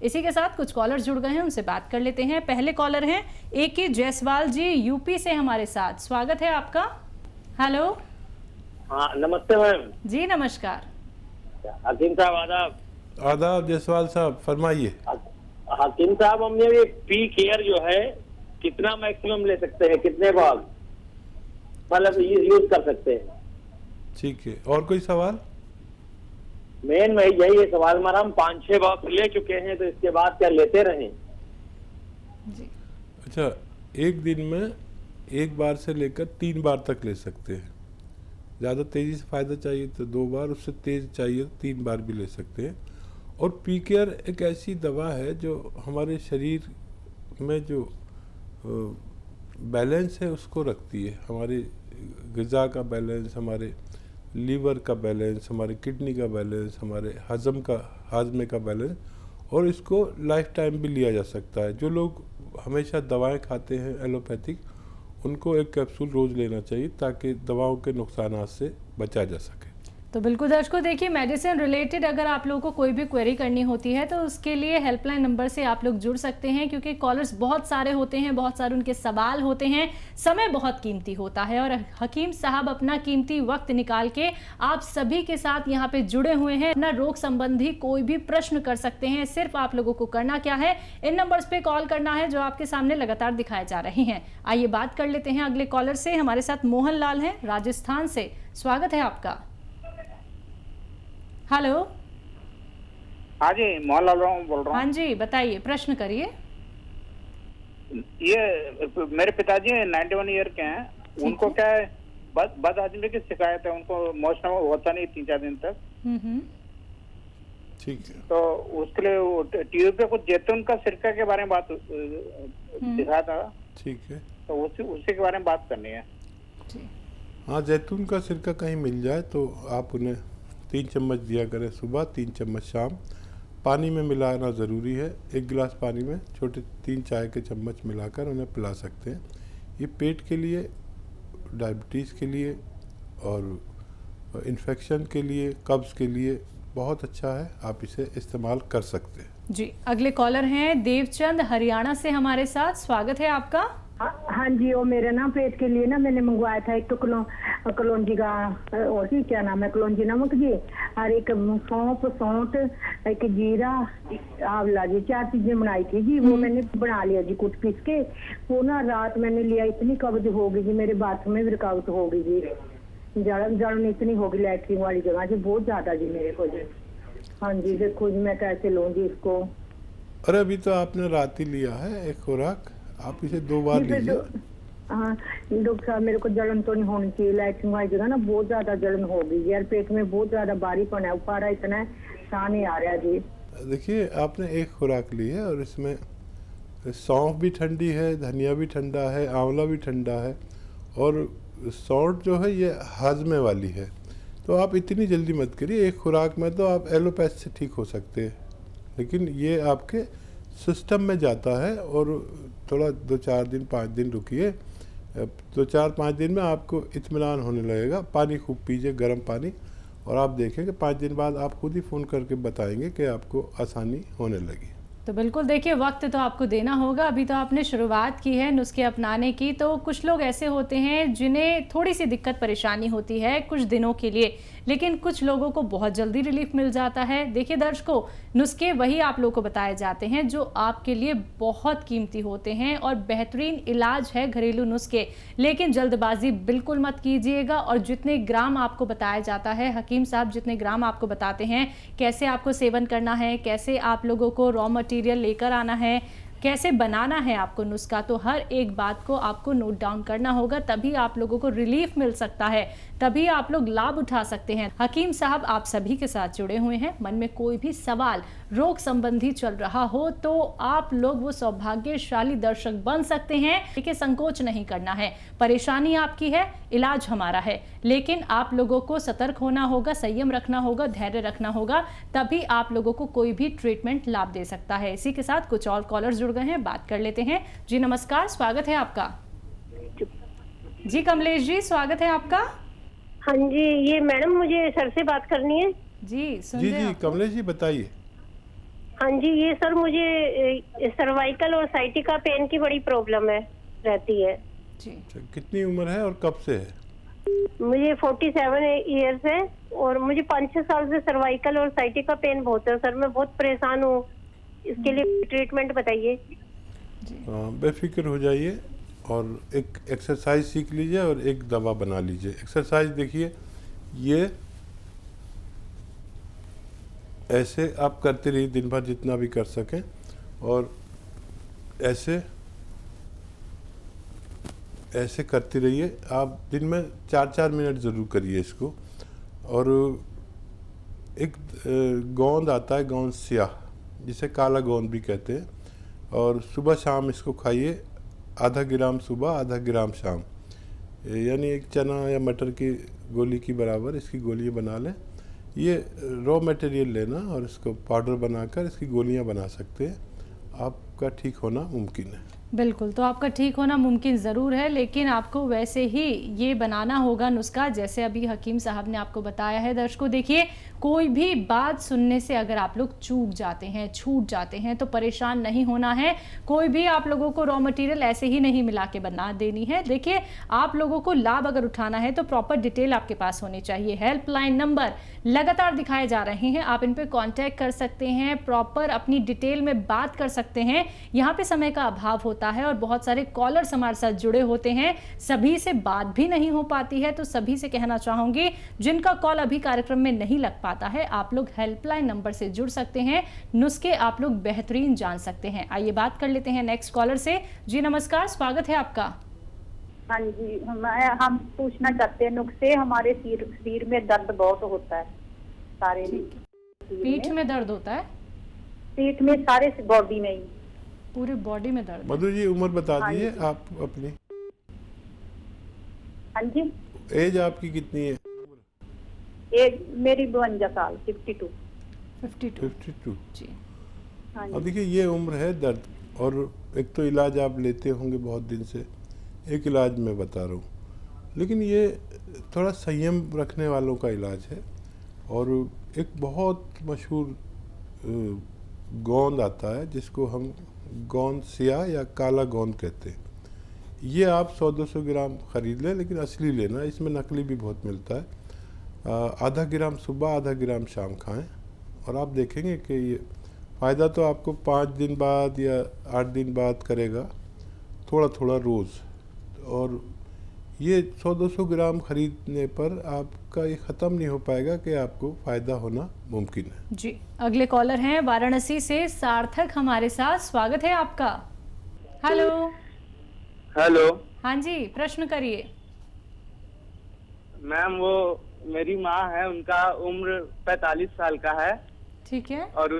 इसी के साथ कुछ कॉलर जुड़ गए हैं, उनसे बात कर लेते हैं। पहले कॉलर हैं AK जायसवाल जी, यूपी से हमारे साथ। स्वागत है आपका। हेलो। हाँ नमस्ते मैम जी नमस्कार। हकीम साहब आदाब। आदाब जायसवाल साहब, फरमाइए। हकीम साहब, हमने ये पी केयर जो है कितना मैक्सिमम ले सकते हैं, कितने बार मतलब यूज कर सकते हैं? ठीक है, और कोई सवाल? मेन में यही है सवाल हमारा, हम 5-6 बॉक्स ले चुके हैं, तो इसके बाद क्या लेते रहें? जी। अच्छा, एक दिन में एक बार से लेकर 3 बार तक ले सकते हैं। ज़्यादा तेज़ी से फ़ायदा चाहिए तो 2 बार, उससे तेज़ चाहिए तो 3 बार भी ले सकते हैं। और पी केयर एक ऐसी दवा है जो हमारे शरीर में जो बैलेंस है उसको रखती है। हमारे ग़िज़ा का बैलेंस, हमारे लीवर का बैलेंस, हमारे किडनी का बैलेंस, हमारे हाजमे का बैलेंस, और इसको लाइफ टाइम भी लिया जा सकता है। जो लोग हमेशा दवाएं खाते हैं एलोपैथिक, उनको एक कैप्सूल रोज़ लेना चाहिए ताकि दवाओं के नुकसानात से बचा जा सके। तो बिल्कुल दर्शकों, देखिए मेडिसिन रिलेटेड अगर आप लोगों को कोई भी क्वेरी करनी होती है तो उसके लिए हेल्पलाइन नंबर से आप लोग जुड़ सकते हैं, क्योंकि कॉलर्स बहुत सारे होते हैं, बहुत सारे उनके सवाल होते हैं, समय बहुत कीमती होता है और हकीम साहब अपना कीमती वक्त निकाल के आप सभी के साथ यहाँ पे जुड़े हुए हैं। अपना रोग संबंधी कोई भी प्रश्न कर सकते हैं। सिर्फ आप लोगों को करना क्या है, इन नंबर्स पे कॉल करना है जो आपके सामने लगातार दिखाए जा रहे हैं। आइए बात कर लेते हैं अगले कॉलर से। हमारे साथ मोहन लाल हैं राजस्थान से। स्वागत है आपका। हेलो। हाँ जी, मोहनलाल बोल रहा हूँ। हाँ जी, बताइए, प्रश्न करिए। ये मेरे पिताजी 91 ईयर के हैं, उनको क्या है बद हजमी की शिकायत है, उनको मोशन होता नहीं 3-4 दिन तक। ठीक है, तो उसके लिए टीवी पे कुछ जैतून का सिरका के बारे में बात दिखा था। ठीक है, तो उसी के बारे में बात करनी है। हाँ, जैतून का सिरका कहीं मिल जाए तो आप उन्हें 3 चम्मच दिया करें सुबह, 3 चम्मच शाम। पानी में मिलाना ज़रूरी है। 1 गिलास पानी में छोटे 3 चाय के चम्मच मिलाकर उन्हें पिला सकते हैं। ये पेट के लिए, डायबिटीज़ के लिए और इन्फेक्शन के लिए, कब्ज़ के लिए बहुत अच्छा है। आप इसे इस्तेमाल कर सकते हैं। जी, अगले कॉलर हैं देवचंद हरियाणा से हमारे साथ। स्वागत है आपका। हाँ जी, वो मेरे ना पेट के लिए ना मैंने मंगवाया था एक तो कलौंजी का, और भी क्या नाम है, कलौंजी नमक जी, और एक सौंठ, एक जीरा, आंवला जी, 4 चीजें बनाई थी जी। वो मैंने बना लिया जी कुट पीस के। वो ना रात मैंने लिया, इतनी कब्ज हो गई जी, मेरे बाथरूम में भी रुकावट हो गई जी, जलन इतनी हो गई लैट्रिन वाली जगह जी, बहुत ज्यादा जी मेरे को जी। हाँ जी, देखो जी मैं कैसे लूँ जी इसको। अरे अभी तो आपने रात ही लिया है एक खुराक, आप इसे 2 बार लीजिए। हाँ डॉक्टर साहब, मेरे को जलन तो नहीं होनी चाहिए, लैट्रिन वाली जगह ना बहुत ज्यादा जलन हो गई यार, पेट में बहुत ज्यादा भारीपन है, उपारा इतना है, साह नहीं आ रहा जी। देखिए, आपने एक खुराक ली है और इसमें सौंफ भी ठंडी है, धनिया भी ठंडा है, आंवला भी ठंडा है, और सौंठ जो है ये हाजमे वाली है। तो आप इतनी जल्दी मत करिए, एक खुराक में तो आप एलोपैथ से ठीक हो सकते हैं, लेकिन ये आपके सिस्टम में जाता है और थोड़ा 2-4 दिन 5 दिन रुकिए। 2-4-5 दिन में आपको इत्मीनान होने लगेगा। पानी खूब पीजिए, गर्म पानी, और आप देखेंगे 5 दिन बाद आप खुद ही फ़ोन करके बताएंगे कि आपको आसानी होने लगी। तो बिल्कुल देखिए, वक्त तो आपको देना होगा। अभी तो आपने शुरुआत की है नुस्खे अपनाने की, तो कुछ लोग ऐसे होते हैं जिन्हें थोड़ी सी दिक्कत परेशानी होती है कुछ दिनों के लिए, लेकिन कुछ लोगों को बहुत जल्दी रिलीफ मिल जाता है। देखिए दर्शकों, नुस्खे वही आप लोगों को बताए जाते हैं जो आपके लिए बहुत कीमती होते हैं और बेहतरीन इलाज है घरेलू नुस्खे, लेकिन जल्दबाजी बिल्कुल मत कीजिएगा। और जितने ग्राम आपको बताया जाता है, हकीम साहब जितने ग्राम आपको बताते हैं कैसे आपको सेवन करना है, कैसे आप लोगों को रॉ मटेरियल लेकर आना है, कैसे बनाना है आपको नुस्खा, तो हर एक बात को आपको नोट डाउन करना होगा, तभी आप लोगों को रिलीफ मिल सकता है, तभी आप लोग लाभ उठा सकते हैं। हकीम साहब आप सभी के साथ जुड़े हुए हैं। मन में कोई भी सवाल रोग संबंधी चल रहा हो तो आप लोग वो सौभाग्यशाली दर्शक बन सकते हैं। देखिए, संकोच नहीं करना है, परेशानी आपकी है, इलाज हमारा है, लेकिन आप लोगों को सतर्क होना होगा, संयम रखना होगा, धैर्य रखना होगा, तभी आप लोगों को कोई भी ट्रीटमेंट लाभ दे सकता है। इसी के साथ कुछ और कॉलर्स जुड़ गए हैं, बात कर लेते हैं। जी नमस्कार, स्वागत है आपका। जी कमलेश जी, स्वागत है आपका। हाँ जी, ये मैडम मुझे सर से बात करनी है। जी जी कमलेश जी बताइए। हाँ जी, ये सर मुझे सर्वाइकल और साइटिका पेन की बड़ी प्रॉब्लम है, रहती है। जी। अच्छा, कितनी उम्र है और कब से है? मुझे 47 ईयर्स है और मुझे 5-6 साल से सर्वाइकल और साइटिका पेन बहुत है सर। मैं बहुत परेशान हूँ, इसके लिए ट्रीटमेंट बताइए। बेफिक्र हो जाइए और एक एक्सरसाइज सीख लीजिए और एक दवा बना लीजिए। एक्सरसाइज देखिए, ये ऐसे आप करते रहिए दिन भर जितना भी कर सकें, और ऐसे ऐसे करते रहिए। आप दिन में 4-4 मिनट ज़रूर करिए इसको। और एक गोंद आता है, गोंद स्याह, जिसे काला गोंद भी कहते हैं, और सुबह शाम इसको खाइए। आधा ग्राम सुबह, आधा ग्राम शाम, यानी एक चना या मटर की गोली की बराबर इसकी गोलियां बना लें। ये रॉ मटेरियल लेना और इसको पाउडर बनाकर इसकी गोलियां बना सकते हैं। आपका ठीक होना मुमकिन है। बिल्कुल, तो आपका ठीक होना मुमकिन ज़रूर है, लेकिन आपको वैसे ही ये बनाना होगा नुस्खा जैसे अभी हकीम साहब ने आपको बताया है। दर्शकों देखिए, कोई भी बात सुनने से अगर आप लोग चूक जाते हैं, छूट जाते हैं, तो परेशान नहीं होना है। कोई भी आप लोगों को रॉ मटेरियल ऐसे ही नहीं मिला के बना देनी है। देखिए, आप लोगों को लाभ अगर उठाना है तो प्रॉपर डिटेल आपके पास होनी चाहिए। हेल्पलाइन नंबर लगातार दिखाए जा रहे हैं, आप इन पे कांटेक्ट कर सकते हैं, प्रॉपर अपनी डिटेल में बात कर सकते हैं। यहाँ पे समय का अभाव होता है और बहुत सारे कॉलर्स हमारे साथ जुड़े होते हैं, सभी से बात भी नहीं हो पाती है। तो सभी से कहना चाहूंगी, जिनका कॉल अभी कार्यक्रम में नहीं लग पाता है, आप लोग हेल्पलाइन नंबर से जुड़ सकते हैं, नुस्खे आप लोग बेहतरीन जान सकते हैं। आइए बात कर लेते हैं नेक्स्ट कॉलर से। जी नमस्कार, स्वागत है आपका। हाँ जी, हम पूछना चाहते हैं नुस्खे। हमारे शरीर में दर्द बहुत होता है, सारे पीठ में दर्द होता है? पीठ में, सारे बॉडी में ही, पूरे बॉडी में दर्द। मधु जी उम्र बता दीजिए आप अपनी। हाँ जी, एज आपकी कितनी है? एज मेरी 52 साल, 52। 52 जी। हाँ अब जी, देखिए, ये उम्र है दर्द, और एक तो इलाज आप लेते होंगे बहुत दिन से, एक इलाज मैं बता रहा हूँ, लेकिन ये थोड़ा संयम रखने वालों का इलाज है। और एक बहुत मशहूर गोंद आता है जिसको हम गोंद स्याह या काला गोंद कहते हैं। ये आप 100-200 ग्राम ख़रीद लें, लेकिन असली लेना, इसमें नकली भी बहुत मिलता है। आधा ग्राम सुबह, आधा ग्राम शाम खाएं, और आप देखेंगे कि ये फ़ायदा तो आपको 5 दिन बाद या 8 दिन बाद करेगा, थोड़ा थोड़ा रोज़। और ये 100-200 ग्राम खरीदने पर आपका ये ख़त्म नहीं हो पाएगा कि आपको फ़ायदा होना मुमकिन है। जी, अगले कॉलर हैं वाराणसी से सार्थक हमारे साथ, स्वागत है आपका। हेलो। हेलो। हाँ जी, प्रश्न करिए। मैम, वो मेरी माँ है, उनका उम्र 45 साल का है। ठीक है। और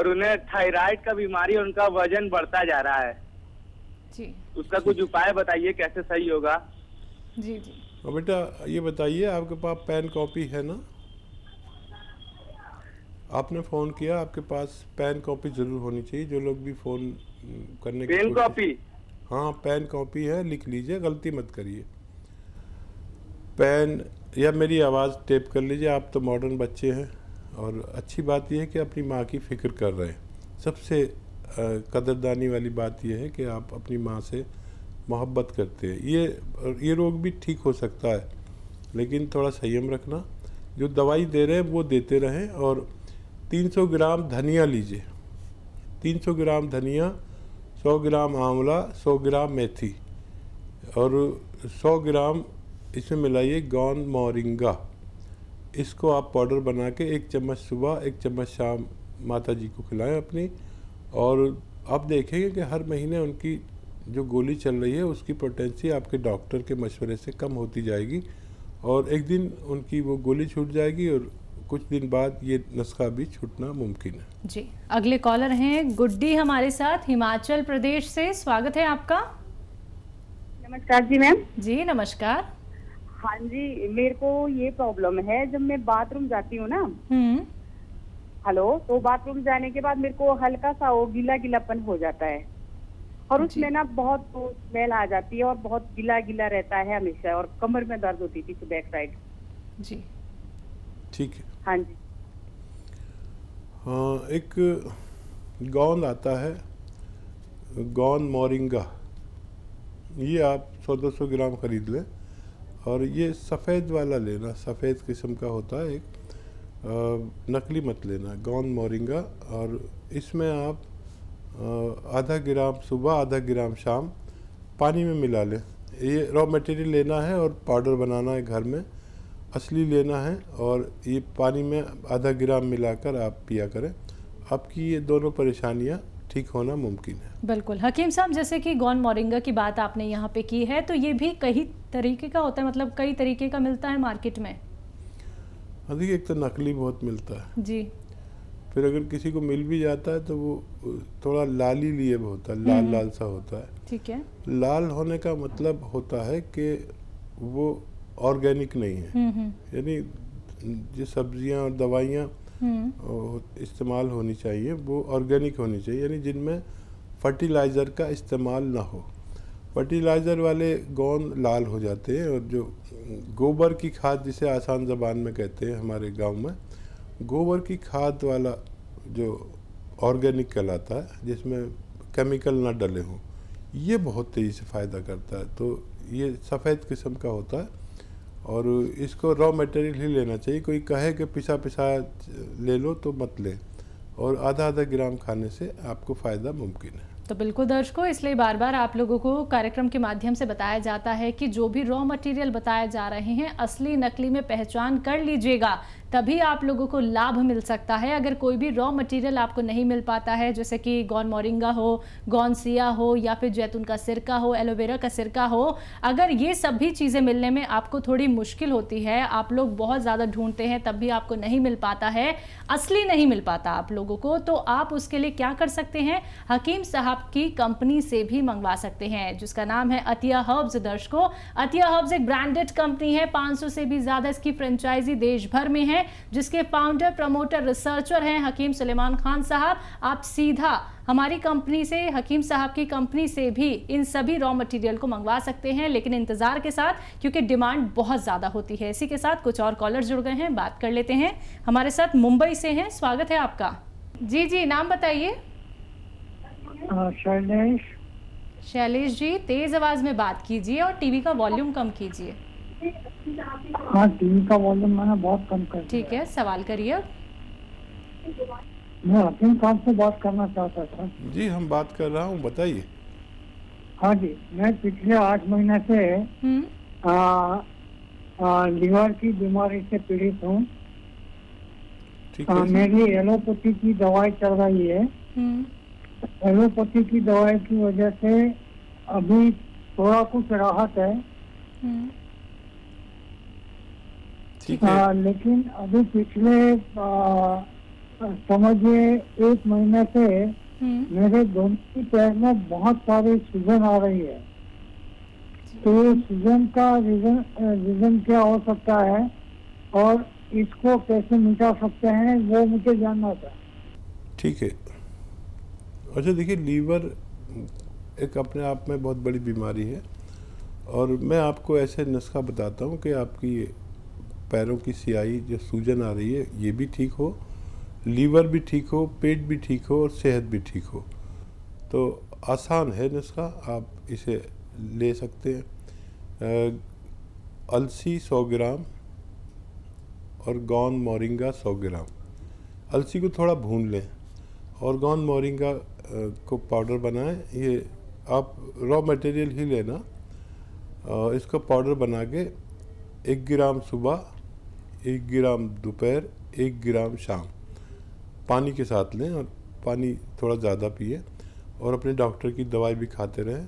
उन्हें थायराइड का बीमारी, उनका वजन बढ़ता जा रहा है जी। उसका कुछ उपाय बताइए, कैसे सही होगा? जी जी। और बेटा ये बताइए, आपके पास पेन कॉपी है ना? आपने फ़ोन किया, आपके पास पेन कॉपी ज़रूर होनी चाहिए। जो लोग भी फ़ोन करने की पेन कॉपी? हाँ, पेन कॉपी है, लिख लीजिए, गलती मत करिए। पेन या मेरी आवाज़ टेप कर लीजिए। आप तो मॉडर्न बच्चे हैं, और अच्छी बात यह है कि अपनी माँ की फ़िक्र कर रहे हैं। सबसे कदरदानी वाली बात यह है कि आप अपनी माँ से मोहब्बत करते हैं। ये रोग भी ठीक हो सकता है, लेकिन थोड़ा संयम रखना। जो दवाई दे रहे हैं वो देते रहें। और 300 ग्राम धनिया लीजिए, 300 ग्राम धनिया, 100 ग्राम आंवला, 100 ग्राम मेथी, और 100 ग्राम इसमें मिलाइए गोंद मोरिंगा। इसको आप पाउडर बना के 1 चम्मच सुबह, 1 चम्मच शाम माता जी को खिलाएं अपनी। और आप देखेंगे कि हर महीने उनकी जो गोली चल रही है उसकी पोटेंसी आपके डॉक्टर के मशवरे से कम होती जाएगी, और एक दिन उनकी वो गोली छूट जाएगी, और कुछ दिन बाद ये नुस्खा भी छूटना मुमकिन है। जी, अगले कॉलर हैं गुड्डी हमारे साथ हिमाचल प्रदेश से, स्वागत है आपका। नमस्कार जी मैम। जी नमस्कार। हाँ जी, मेरे को ये प्रॉब्लम है, जब मैं बाथरूम जाती हूँ ना, हेलो, तो बाथरूम जाने के बाद मेरे को हल्का सा वो गीला गीलापन हो जाता है, और उसमें ना बहुत स्मेल आ जाती है, और बहुत गीला गीला रहता है हमेशा, और कमर में दर्द होती थी बैक साइड। जी ठीक है। हाँ जी। हाँ, एक गोंद आता है, गोंद मोरिंगा, ये आप 100-200 ग्राम खरीद लें और ये सफ़ेद वाला लेना, सफ़ेद किस्म का होता है एक, नकली मत लेना, गोंद मोरिंगा। और इसमें आप आधा ग्राम सुबह आधा ग्राम शाम पानी में मिला लें। ये रॉ मटेरियल लेना है और पाउडर बनाना है घर में, असली लेना है, और ये पानी में आधा ग्राम मिलाकर आप पिया करें। आपकी ये दोनों परेशानियां ठीक होना मुमकिन है। बिल्कुल हकीम साहब, जैसे कि गोंद मोरिंगा की बात आपने यहाँ पे की है, तो ये भी कई तरीके का होता है, मतलब कई तरीके का मिलता है मार्केट में? देखिए, एक तो नकली बहुत मिलता है जी, फिर अगर किसी को मिल भी जाता है तो वो थोड़ा लाली लिए होता है, लाल लाल सा होता है। ठीक है। लाल होने का मतलब होता है कि वो ऑर्गेनिक नहीं है, यानी जो सब्जियां और दवाइयां इस्तेमाल होनी चाहिए वो ऑर्गेनिक होनी चाहिए, यानी जिनमें फर्टिलाइज़र का इस्तेमाल ना हो। फर्टिलाइज़र वाले गोंद लाल हो जाते हैं, और जो गोबर की खाद, जिसे आसान ज़बान में कहते हैं हमारे गांव में, गोबर की खाद वाला जो ऑर्गेनिक कहलाता है, जिसमें केमिकल ना डले हों, ये बहुत तेज़ी से फ़ायदा करता है। तो ये सफ़ेद किस्म का होता है और इसको रॉ मटेरियल ही लेना चाहिए। कोई कहे कि पिसा पिसा ले लो तो मत लें, और आधा आधा ग्राम खाने से आपको फ़ायदा मुमकिन है। तो बिल्कुल दर्शकों, इसलिए बार बार आप लोगों को कार्यक्रम के माध्यम से बताया जाता है कि जो भी रॉ मटेरियल बताए जा रहे हैं, असली नकली में पहचान कर लीजिएगा, तभी आप लोगों को लाभ मिल सकता है। अगर कोई भी रॉ मटेरियल आपको नहीं मिल पाता है, जैसे कि गोंद मोरिंगा हो, गोंद सिया हो, या फिर जैतून का सिरका हो, एलोवेरा का सिरका हो, अगर ये सभी चीज़ें मिलने में आपको थोड़ी मुश्किल होती है, आप लोग बहुत ज़्यादा ढूंढते हैं तब भी आपको नहीं मिल पाता है, असली नहीं मिल पाता आप लोगों को, तो आप उसके लिए क्या कर सकते हैं, हकीम साहब की कंपनी से भी मंगवा सकते हैं, जिसका नाम है अतिया हर्ब्स। दर्शकों, अतिया हर्ब्स एक ब्रांडेड कंपनी है, 500 से भी ज़्यादा इसकी फ्रेंचाइजी देश भर में है, जिसके फाउंडर, प्रमोटर, रिसर्चर हैं हकीम सुलेमान खान साहब। आप सीधा हमारी कंपनी से, हकीम साहब की कंपनी से भी इन सभी रॉ मटेरियल को मंगवा सकते हैं, लेकिन इंतजार के साथ, क्योंकि डिमांड बहुत ज़्यादा होती है। इसी के साथ कुछ और कॉलर जुड़ गए हैं, बात कर लेते हैं। हमारे साथ मुंबई से हैं, स्वागत है आपका। जी जी, नाम बताइए। शैलेश जी, तेज आवाज में बात कीजिए और टीवी का वॉल्यूम कम कीजिए। हाँ, टीवी का वॉल्यूम मैंने बहुत कम कर दिया। ठीक है, सवाल करिए। मैं हकीम साहब से बात करना चाहता था। जी, हम बात कर रहा हूँ, बताइए। हाँ जी, मैं पिछले 8 महीने से लीवर की बीमारी से पीड़ित हूँ। मेरी एलोपैथी की दवाई चल रही है। एलोपैथी की दवाई की वजह से अभी थोड़ा कुछ राहत है, लेकिन अभी पिछले समझिए 1 महीने से मेरे दोनों ही पैर में बहुत सारी सूजन आ रही है। तो सूजन का रीजन क्या हो सकता है और इसको कैसे मिटा सकते हैं, वो मुझे जानना था। ठीक है। अच्छा, देखिए, लीवर एक अपने आप में बहुत बड़ी बीमारी है, और मैं आपको ऐसे नुस्खा बताता हूँ कि आपकी पैरों की सियाई, जो सूजन आ रही है, ये भी ठीक हो, लीवर भी ठीक हो, पेट भी ठीक हो और सेहत भी ठीक हो। तो आसान है नुस्खा, आप इसे ले सकते हैं। अलसी 100 ग्राम और गोंद मोरिंगा 100 ग्राम। अलसी को थोड़ा भून लें और गोंद मोरिंगा को पाउडर बनाएं। ये आप रॉ मटेरियल ही लेना, इसको पाउडर बना के 1 ग्राम सुबह, 1 ग्राम दोपहर, 1 ग्राम शाम पानी के साथ लें, और पानी थोड़ा ज़्यादा पिए, और अपने डॉक्टर की दवाई भी खाते रहें,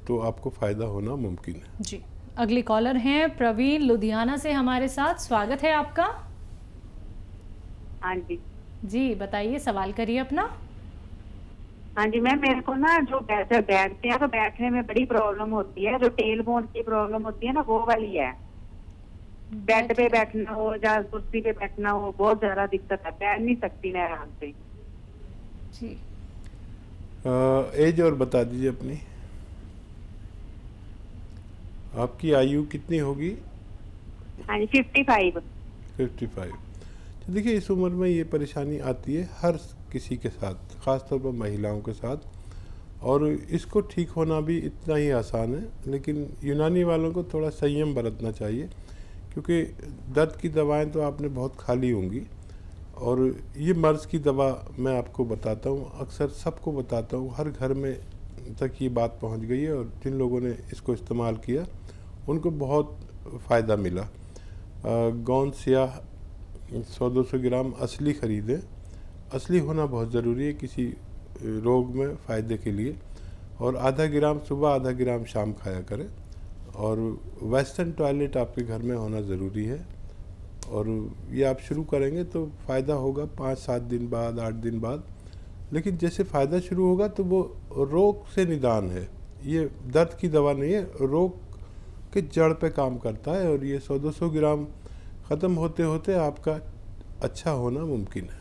तो आपको फ़ायदा होना मुमकिन है। जी, अगली कॉलर हैं प्रवीण लुधियाना से हमारे साथ, स्वागत है आपका। हाँ जी जी, बताइए, सवाल करिए अपना। हाँ जी मैम, मेरे को ना जो बैठते हैं तो बैठने में बड़ी प्रॉब्लम होती है, जो टेल बोन की प्रॉब्लम होती है ना, वो वाली है। बेड पे बैठना हो या कुर्सी पे बैठना हो, बहुत ज्यादा दिक्कत है, बैठ नहीं सकती मैं आराम से। जी, एज और बता दीजिए अपनी। आपकी आयु कितनी होगी? हाँ जी, 55। 55। तो देखिए इस उम्र में ये परेशानी आती है हर किसी के साथ, ख़ासतौर पर महिलाओं के साथ, और इसको ठीक होना भी इतना ही आसान है। लेकिन यूनानी वालों को थोड़ा संयम बरतना चाहिए, क्योंकि दर्द की दवाएं तो आपने बहुत खा ली होंगी, और ये मर्ज़ की दवा मैं आपको बताता हूँ, अक्सर सबको बताता हूँ, हर घर में तक ये बात पहुँच गई है, और जिन लोगों ने इसको इस्तेमाल किया उनको बहुत फ़ायदा मिला। गोंद स्याह 100-200 ग्राम असली ख़रीदें। असली होना बहुत ज़रूरी है किसी रोग में फ़ायदे के लिए, और आधा ग्राम सुबह, आधा ग्राम शाम खाया करें। और वेस्टर्न टॉयलेट आपके घर में होना ज़रूरी है, और ये आप शुरू करेंगे तो फ़ायदा होगा 5-7 दिन बाद, 8 दिन बाद। लेकिन जैसे फ़ायदा शुरू होगा तो वो रोग से निदान है, ये दर्द की दवा नहीं है, रोग के जड़ पे काम करता है, और ये 100-200 ग्राम ख़त्म होते होते आपका अच्छा होना मुमकिन है।